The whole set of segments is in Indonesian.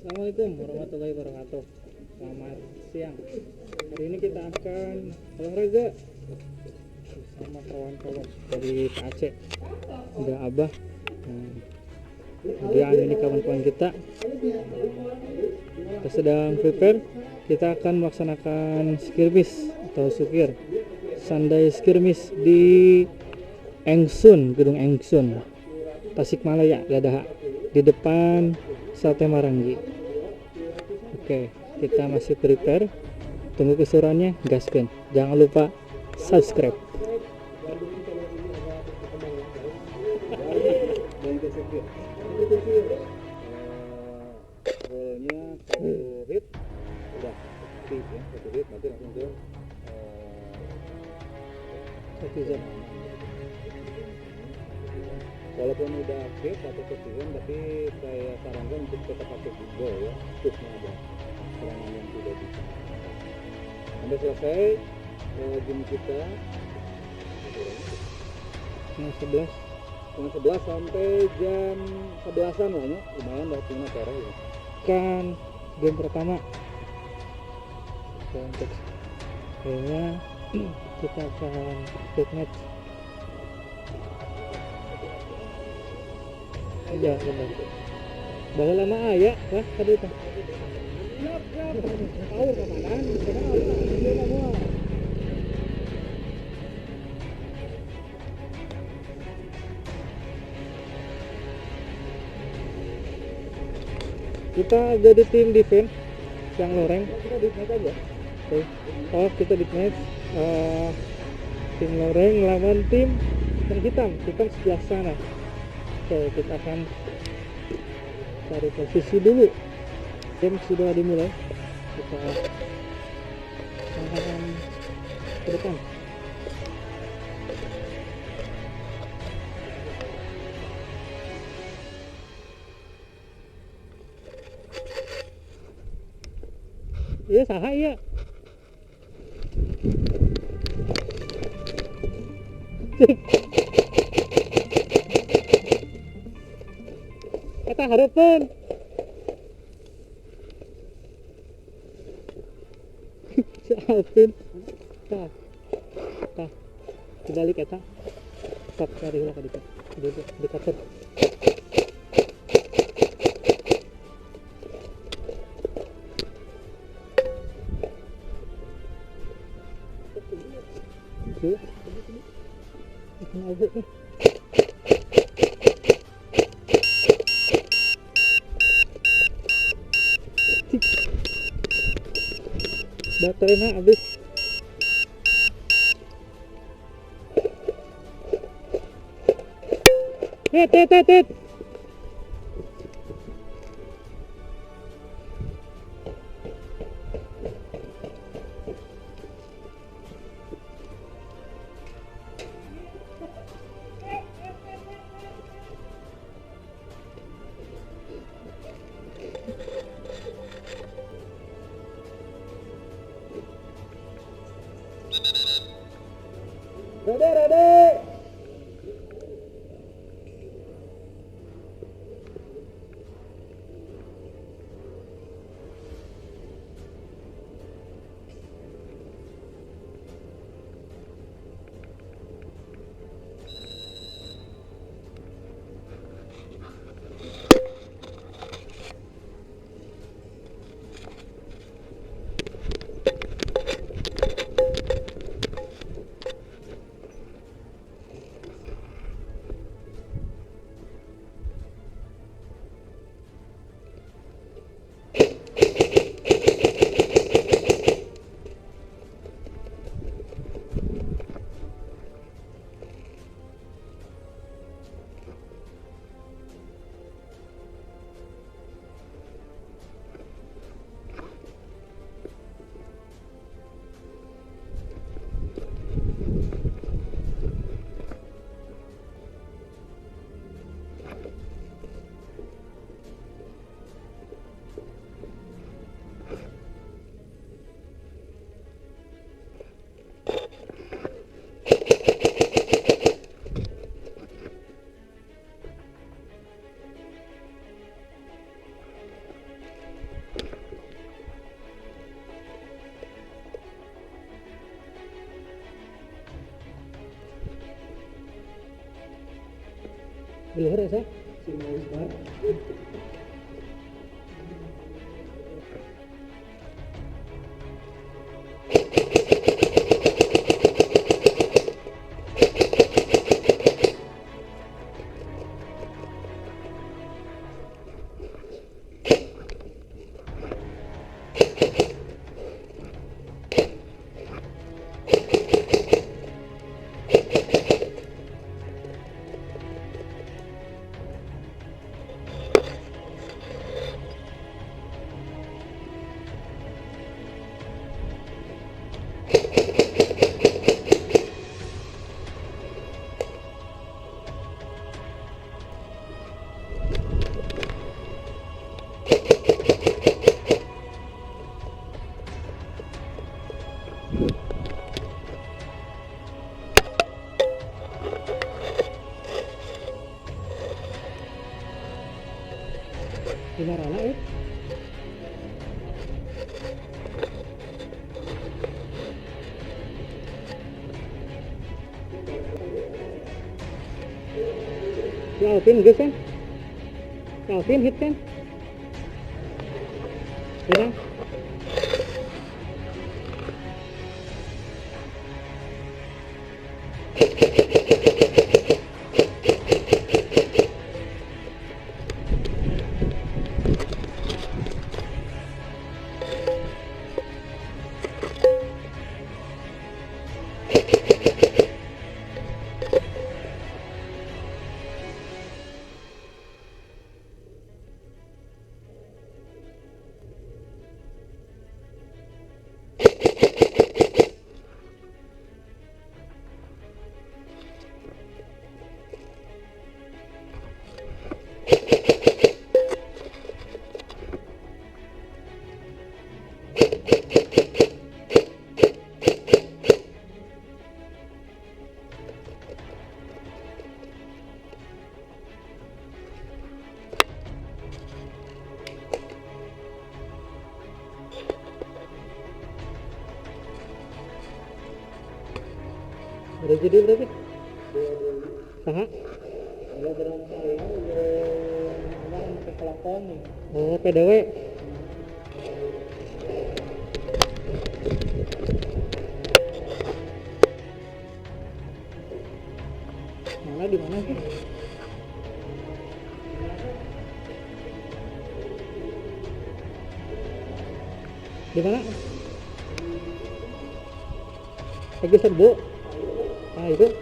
Assalamualaikum warahmatullahi wabarakatuh. Selamat siang. Hari ini kita akan olahraga bersama kawan-kawan dari Pak Aceh. Ada Abah, Adrian, ini kawan-kawan kita. Kita sedang prepare. Kita akan melaksanakan skirmish atau sukir Sunday skirmish di Engsun, Gedung Engsun, Tasikmalaya, Gadaha, di depan Sate Maranggi. Oke, kita masih prepare. Tunggu keseruannya, gaskan. Jangan lupa subscribe. Rollnya satu hit udah hit ya, satu hit nanti langsung ke Satu jam. walaupun udah hit atau ketiga, tapi saya sarankan untuk tetap pakai football ya, pushnya ada serangan yang tidak bisa. Sampai selesai game kita Setengah 11 setengah 11 sampai jam 11-an lah ya, lumayan waktunya cara ya. kan game pertama. Dan untuk kayaknya kita akan quick match. Ya, benar. Bahwa lama ayah lah tadi itu. Tahu kemanan, sekarang Kita jadi tim defense yang loreng. kita di aja. Oke. Oh, kita di match tim loreng lawan tim yang hitam sebelah sana. Oke, kita akan cari posisi dulu. Game sudah dimulai. Kita akan ke depan. Iya, saha iya. Kita harapin. Siapin. Tah. Dibalik eta. Stop cari ulah ka dikat. Di kater. Oke. Ini aja nih. Baterainya habis. Tit. Ready. luhur ya sah. Gimana ya? Si Alvin geus kan? Si Alvin hit kan? Kurang? Udah jadi berarti? Saha? Enggak berapa ini orang ke telepon nih. Oh, PDW. Mana di mana sih? Di mana? Lagi serbu. Nah itu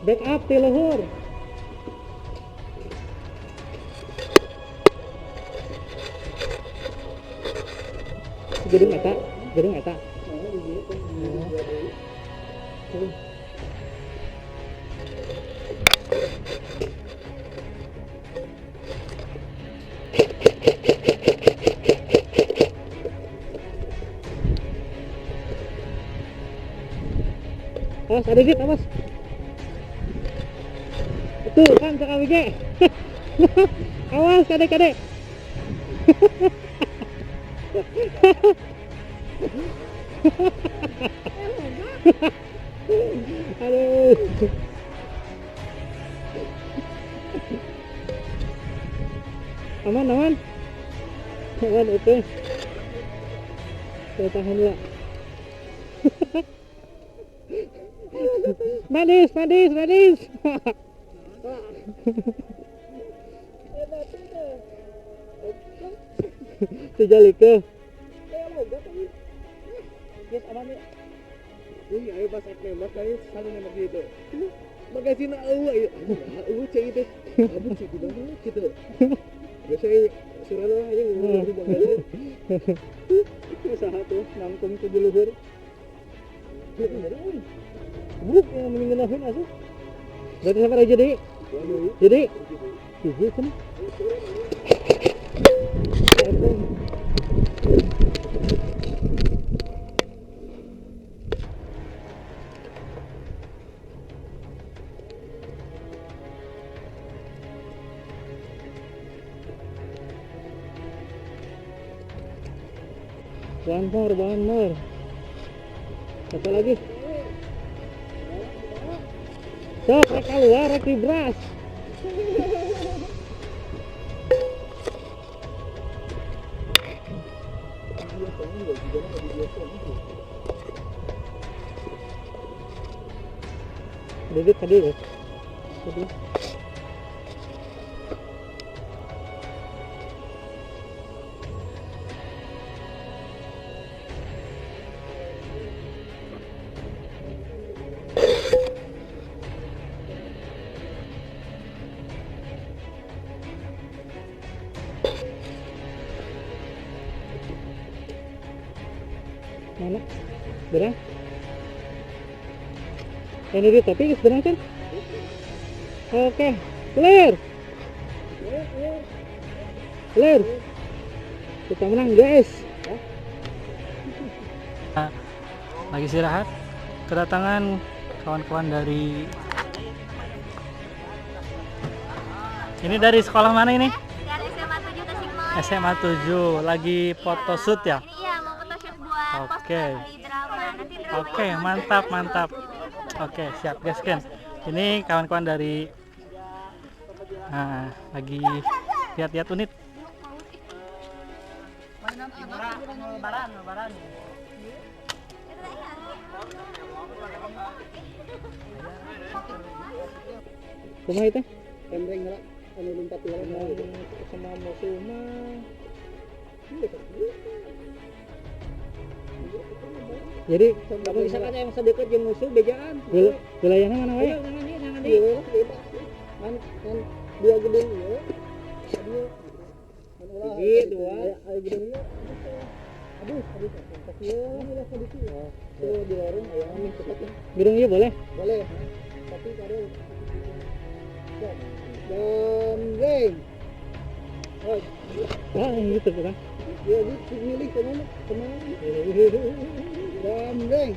backup di luhur. Gedung eta. Awas, ada dit, awas. Tuh kan cak AWG. Awas, kadek. Aduh. Aman. Oke. Saya tahan dulu. Medis. Sejalik ke. Yes, aman ya. Uy, ayo pas nembak kayak saling nembak gitu. Makasih nak ayo. Cek itu. Abu cek gitu. Biasanya surat lah aja ngomong di bangga. Usaha tuh nangkum ke luhur. Buruk yang meninggalkan asuh. Berarti sampai aja deh. Jadi hiji kan. One more. Satu lagi. Sok rek keluar rek dibras. Duduk tadi ya. Tadi. Mana? Berang? Ini dia tapi berang kan? Oke, clear. Clear. Kita menang guys. Lagi istirahat. Kedatangan kawan-kawan dari ini dari sekolah mana ini? Dari SMA 7 Tasikmalaya. SMA 7 lagi photoshoot ya? Ini iya mau photoshoot buat Oke. poster di drama. Nanti dramanya Oke, masuk mantap di mantap. Oke, siap guys kan. Ini kawan-kawan dari lagi lihat-lihat unit. Kumaha itu? Tembreng lah, anu lompat orang Sama musuh mah. Jadi Kamu misalkan yang sedekat yang musuh bejaan. wilayahnya mana wae? Jangan dua gedung ya. Iya, dua. Gedungnya. Aduh, tapi ya, inilah kondisi. Tuh di warung aya angin cepat ya. Gedung ieu boleh? Boleh. Tapi kado. Geng. Oh, Ah, gitu kan. ya di milik kemana? Geng.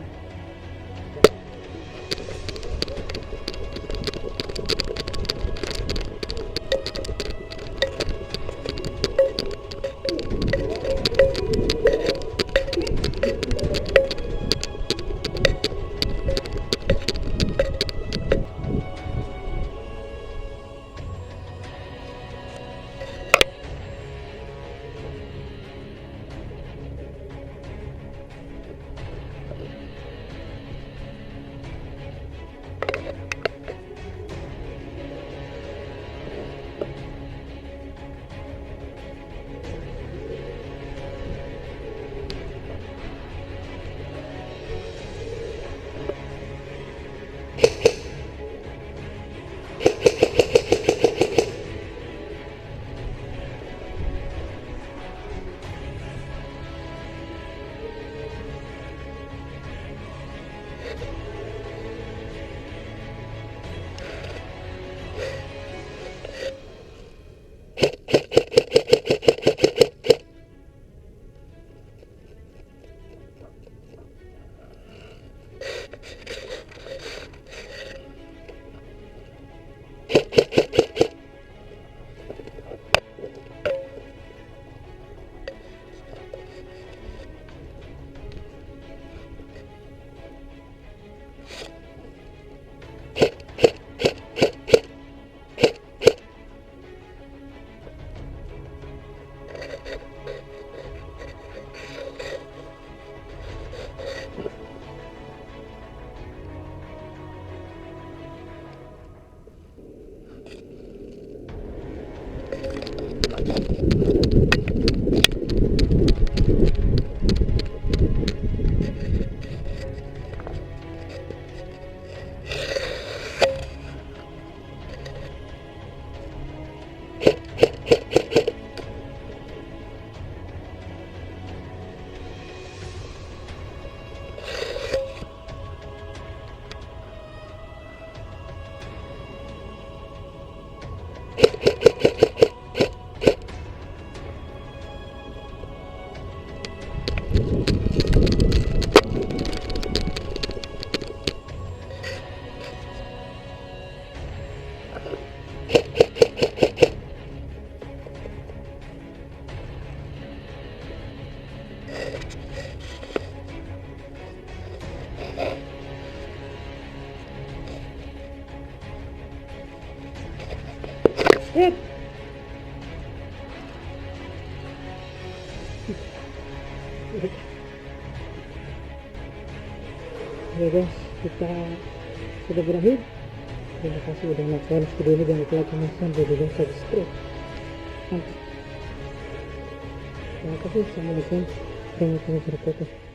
Hit. Ya guys, kita sudah berakhir. Terima kasih udah nonton video ini, jangan lupa like, comment, dan subscribe. Terima kasih. Assalamualaikum warahmatullahi wabarakatuh.